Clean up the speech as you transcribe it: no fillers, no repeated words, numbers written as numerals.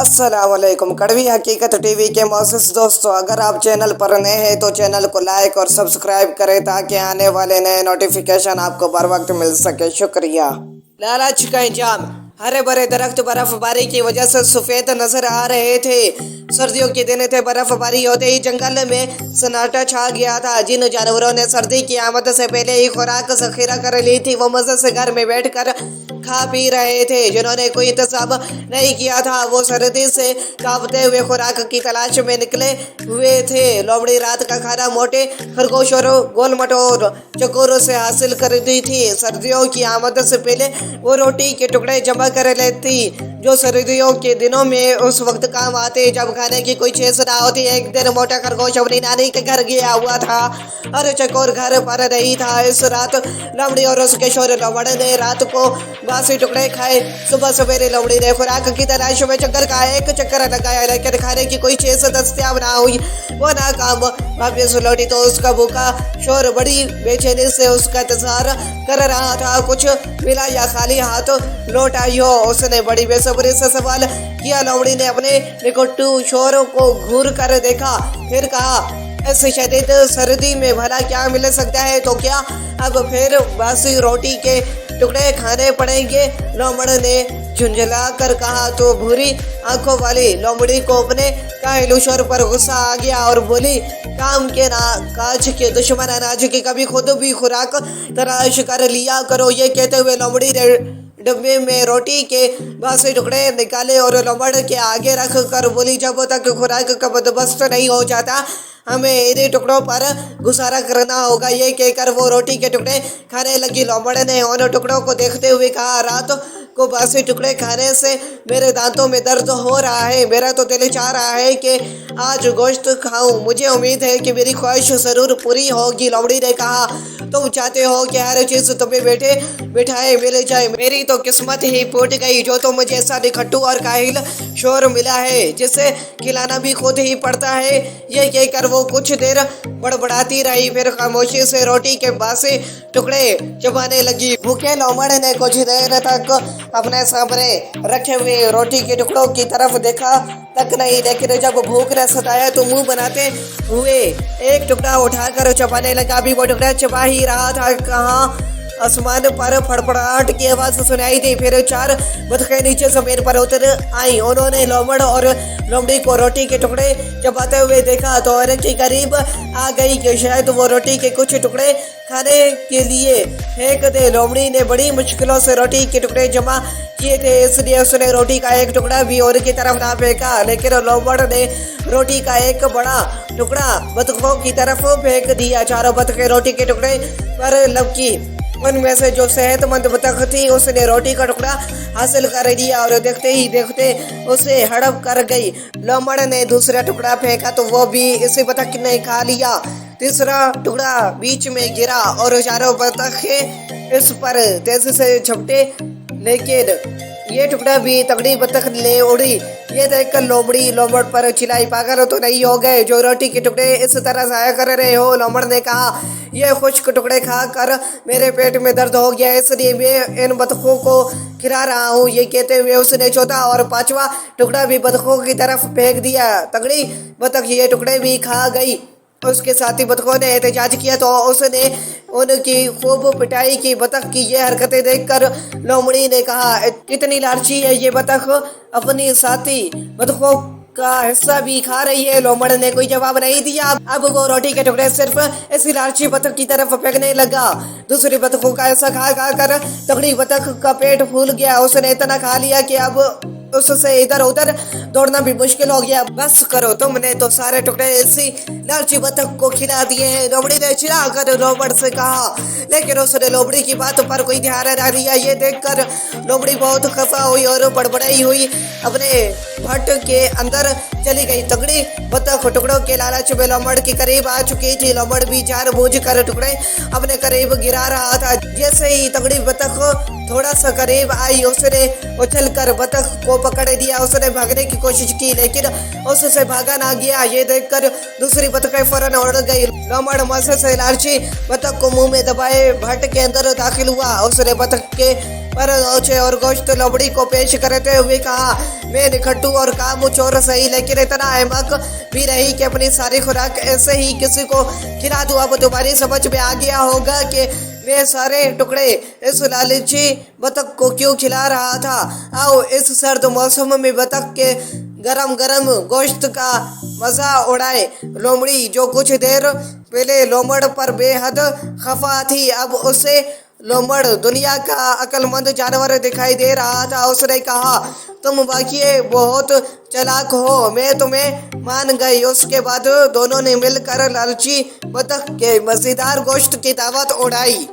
अस्सलामुअलैकुम। कड़वी हकीकत टीवी के मोअज़्ज़िज़ दोस्तों, अगर आप चैनल पर नए हैं तो चैनल को लाइक और सब्सक्राइब करें ताकि आने वाले नए नोटिफिकेशन आपको बर वक्त मिल सके। शुक्रिया। लालच का इंजाम। हरे भरे दरख्त बर्फबारी की वजह से सफ़ेद नजर आ रहे थे। सर्दियों के दिन थे। बर्फबारी होते ही जंगल में सन्नाटा छा गया था। जिन जानवरों ने सर्दी की आमद से पहले ही खुराक जखीरा कर ली थी वो मजे से घर में बैठकर खा पी रहे थे। जिन्होंने कोई इंतजाम नहीं किया था वो सर्दी से कांपते हुए खुराक की तलाश में निकले हुए थे। लोमड़ी रात का खाना मोटे खरगोश और गोल मटोर चकोरों से हासिल कर दी थी। सर्दियों की आमद से पहले वो रोटी के टुकड़े जमा कर लेती जो सर्दियों के दिनों में उस वक्त काम आते जब खाने की कोई चीज ना होती। एक दिन मोटा खरगोश अपनी नानी के घर गया हुआ था और चकोर घर पर नहीं था। इस रात लोमड़ी और उसके शोर लोमड़ ने रात को बासी टुकड़े खाए। सुबह सवेरे लोमड़ी ने खुराक की तलाश में जंगल का एक चक्कर लगाया लेकिन खाने की कोई चीज दस्तयाब ना हुई। वो नाकाम वापस लौटी तो उसका भूखा शोर बड़ी बेचैनी से उसका इंतजार कर रहा था। कुछ मिला या खाली हाथ लौट आई हो, उसने बड़ी बेसब्री से सवाल किया। लोमड़ी ने अपने निकटू शोर को घूर कर देखा, फिर कहा, ऐसी शदीद सर्दी में भला क्या मिल सकता है? तो क्या अब फिर बासी रोटी के टुकड़े खाने पड़ेंगे? लोमड़ ने झुंझला कर कहा। तो भूरी आंखों वाली लोमड़ी को अपने काहिल शोर पर गुस्सा आ गया और बोली, काम के ना काज के दुश्मन अनाज की कभी खुद भी खुराक तलाश कर लिया करो। ये कहते हुए लोमड़ी ने डब्बे में रोटी के बासी टुकड़े निकाले और लोमड़ के आगे रख कर बोली, जब तक खुराक का बंदोबस्त नहीं हो जाता हमें इन्हीं टुकड़ों पर गुजारा करना होगा। ये कहकर वो रोटी के टुकड़े खाने लगी। लोमड़ ने उन टुकड़ों को देखते हुए कहा, रात को बासी टुकड़े खाने से मेरे दांतों में दर्द हो रहा है। मेरा तो दिल चाह रहा है कि आज गोश्त खाऊं। मुझे उम्मीद है कि मेरी ख्वाहिश जरूर पूरी होगी। लोमड़ी ने कहा, तुम चाहते हो कि हर चीज तुम्हें बैठे बिठाए मिल जाए। मेरी तो किस्मत ही फूट गई जो तुम जैसा निखट्टू और काहिल शोर मिला है जिसे खिलाना भी खुद ही पड़ता है। ये कहकर वो कुछ देर बड़बड़ाती रही, फिर खामोशी से रोटी के बासी टुकड़े चबाने लगी। भूखे लोमड़ ने कुछ देर तक अपने सामने रखे हुए रोटी के टुकड़ों की तरफ देखा तक नहीं, लेकिन जब भूख ने सताया तो मुंह बनाते हुए एक टुकड़ा उठाकर चबाने लगा। अभी वो टुकड़ा चबा ही रहा था कहाँ आसमान पर फड़फड़ाहट की आवाज सुनाई दी। फिर चार बतखें नीचे जमीन पर उतर आई। उन्होंने लोमड़ और लोमड़ी को रोटी के टुकड़े चबाते हुए देखा तो औरत के करीब आ गई कि शायद वो रोटी के कुछ टुकड़े खाने के लिए फेंक दे। लोमड़ी ने बड़ी मुश्किलों से रोटी के टुकड़े जमा किए थे, इसलिए उसने रोटी का एक टुकड़ा भी और की तरफ ना फेंका। लेकिन लोमड़ ने रोटी का एक बड़ा टुकड़ा बतखों की तरफ फेंक दिया। चारों बतखें रोटी के टुकड़े पर लपकी। उनमें से जो सेहतमंद बतख थी उसने रोटी का टुकड़ा हासिल कर लिया और देखते ही देखते उसे हड़प कर गई। लोमड़ ने दूसरा टुकड़ा फेंका तो वो भी इसी बतख ने खा लिया। तीसरा टुकड़ा बीच में गिरा और चारों बतखें इस पर तेजी से झपटे, लेकिन ये टुकड़ा भी तगड़ी बतख ले उड़ी। ये देखकर लोमड़ी लोमड़ पर चिल्लाई, पागल तो नहीं हो गए जो रोटी के टुकड़े इस तरह जाया कर रहे हो? लोमड़ ने कहा, ये खुश्क टुकड़े खा कर मेरे पेट में दर्द हो गया इसलिए मैं इन बतखों को खिला रहा हूँ। ये कहते हुए उसने चौथा और पांचवा टुकड़ा भी बतखों की तरफ फेंक दिया। तगड़ी बतख ये टुकड़े भी खा गई। उसके साथी बतखों ने एहतजाज किया तो उसने उनकी खूब पिटाई की। बतख की ये हरकतें देखकर लोमड़ी ने कहा, कितनी लालची है ये बतख, अपनी साथी बतखों का हिस्सा भी खा रही है। लोमड़ ने कोई जवाब नहीं दिया। अब वो रोटी के टुकड़े सिर्फ इसी लालची बतख की तरफ फेंकने लगा। दूसरी बतखों का ऐसा खा खा कर तगड़ी बतख का पेट फूल गया। उसने इतना खा लिया कि अब उससे इधर उधर दौड़ना भी मुश्किल हो गया। बस करो, तुमने तो सारे टुकड़े इसी लालची बतख को खिला दिए हैं, लोमड़ी ने चिल्ला कर लोमड़ से कहा। लेकिन उसने लोमड़ी की बात पर कोई ध्यान न दिया। ये देखकर लोमड़ी बहुत खफा हुई और बड़बड़ाई हुई अपने भट्ट के अंदर चली गई। तगड़ी बतख टुकड़ों के लालच में लोमड़ के करीब आ चुकी थी। लोमड़ भी जानबूझ कर टुकड़े अपने करीब गिरा रहा था। जैसे ही तगड़ी बतख थोड़ा सा करीब आई उसने उछल कर बतख को पकड़ लिया। उसने भागने की कोशिश की लेकिन उससे भागा ना गया। ये देखकर दूसरी बतखें फौरन उड़ गई। लोमड़ मजे से लालची बतख को मुंह में दबाए भट्ट के अंदर दाखिल हुआ। उसने बतख के पर पहुंचे और गोश्त लोमड़ी को पेश करते हुए कहा, मैं निखट्टू और कामचोर सही, लेकिन इतना अहमक भी नहीं कि अपनी सारी खुराक ऐसे ही किसी को खिला दूं। अब तुम्हारी समझ में आ गया होगा कि मैं सारे टुकड़े इस लालची बतख को क्यों खिला रहा था। आओ इस सर्द मौसम में बतख के गरम गरम गोश्त का मजा उड़ाए। लोमड़ी, जो कुछ देर पहले लोमड़ पर बेहद खफा थी, अब उसे लोमड़ दुनिया का अक्लमंद जानवर दिखाई दे रहा था। उसने कहा, तुम वाकई बहुत चालाक हो, मैं तुम्हें मान गई। उसके बाद दोनों ने मिलकर लालची बतख के मजेदार गोश्त की दावत उड़ाई।